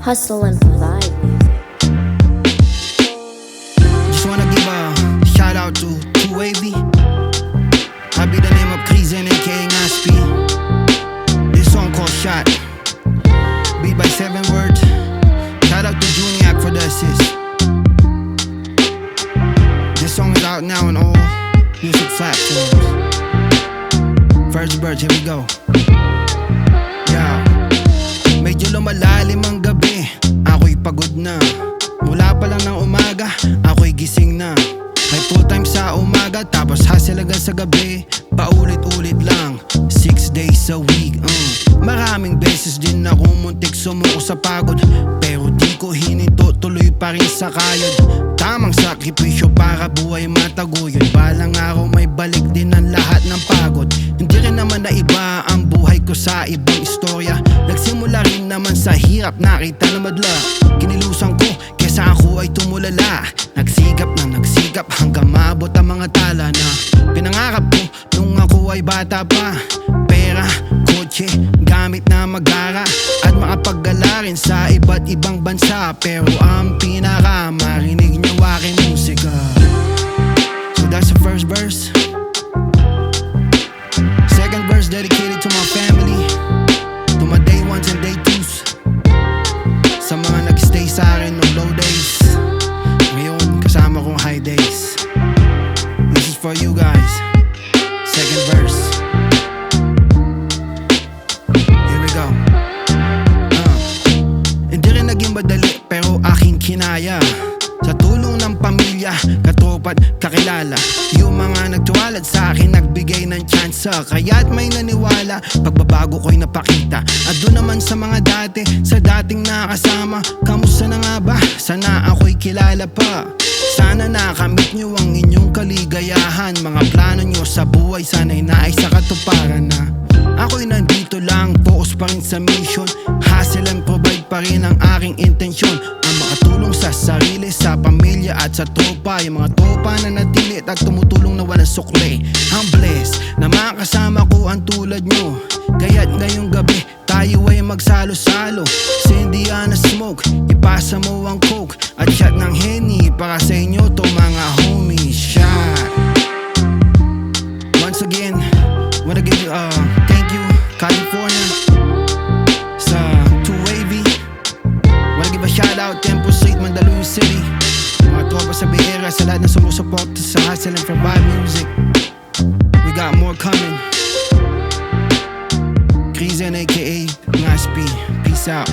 Hustle and Provide music. Just wanna give a shout out to Too Wavy. I be the name of Krizen aka Ngaspi. This song called Shot, beat by 7 Words. Shout out to Juniac for the assist. This song is out now on all music platforms. First Birds, here we go. Yeah. Medyo lumalalim ang gabi, ako'y pagod na. Mula pa lang ng umaga, ako'y gising na. May full time sa umaga, tapos hustle agad sa gabi. Paulit-ulit lang, 6 days a week. Maraming beses din ako muntik sumuko sa pagod, pero di ko hininto, tuloy pa rin sa kayod. Tamang sakripisyo para buhay mataguyod. Balang araw may balik din ang lahat ng pagod. Hindi rin naman na iba ang buhay ko sa ibang istorya. Nagsimula rin naman sa hirap, nakita na madla. Kinilusan ko kesa ako ay tumulala. Nagsikap hanggang maabot ang mga tala na pinangarap ko nung ako ay bata pa. Pera, kotse, gamit na magara at makapag-gala rin sa iba't ibang bansa. Pero ang pinaka marinig niyo aking musika. So that's the first verse. Second verse dedicated to my family, to my day ones and day twos, sa mga nagstay sa akin ng low days. Ngayon kasama kong high days. This is for you guys. Second verse. Here we go. Hindi rin naging madali pero aking kinaya. Sa tulong ng pamilya, katropa't kakilala, yung mga nagtuwalad sa akin nagbigay ng tsansa. Kaya't may naniwala, pagbabago ko'y napakita. At doon naman sa mga dati, sa dating nakasama, kamusta na nga ba? Sana ako'y kilala pa. Sana nakamit nyo ang inyong kaligayahan. Mga plano nyo sa buhay sana'y naisa katuparan na. Ako'y nandito lang, focus pa rin sa mission. Hustle and provide pa rin ang aking intensyon. Ang makatulong sa sarili, sa pamilya at sa tropa. Yung mga tropa na natilit at tumutulong na walang sukli. Ang blessed na makasama ko ang tulad nyo. Kaya't ngayong gabi tayo ay magsalo-salo. Sa Indiana smoke, ipasa mo ang coke at shot ng Henny para sa inyo to mga homies. Shot. Once again, wanna give you thank you California sa Too Wavy. Wanna give a shout out Temple Street, Mandaluyong City, mga tropa sa Bay Area, sa lahat na sumusuporta sa Hustle and Provide music. We got more coming. Krizen aka Ngaspi, peace out.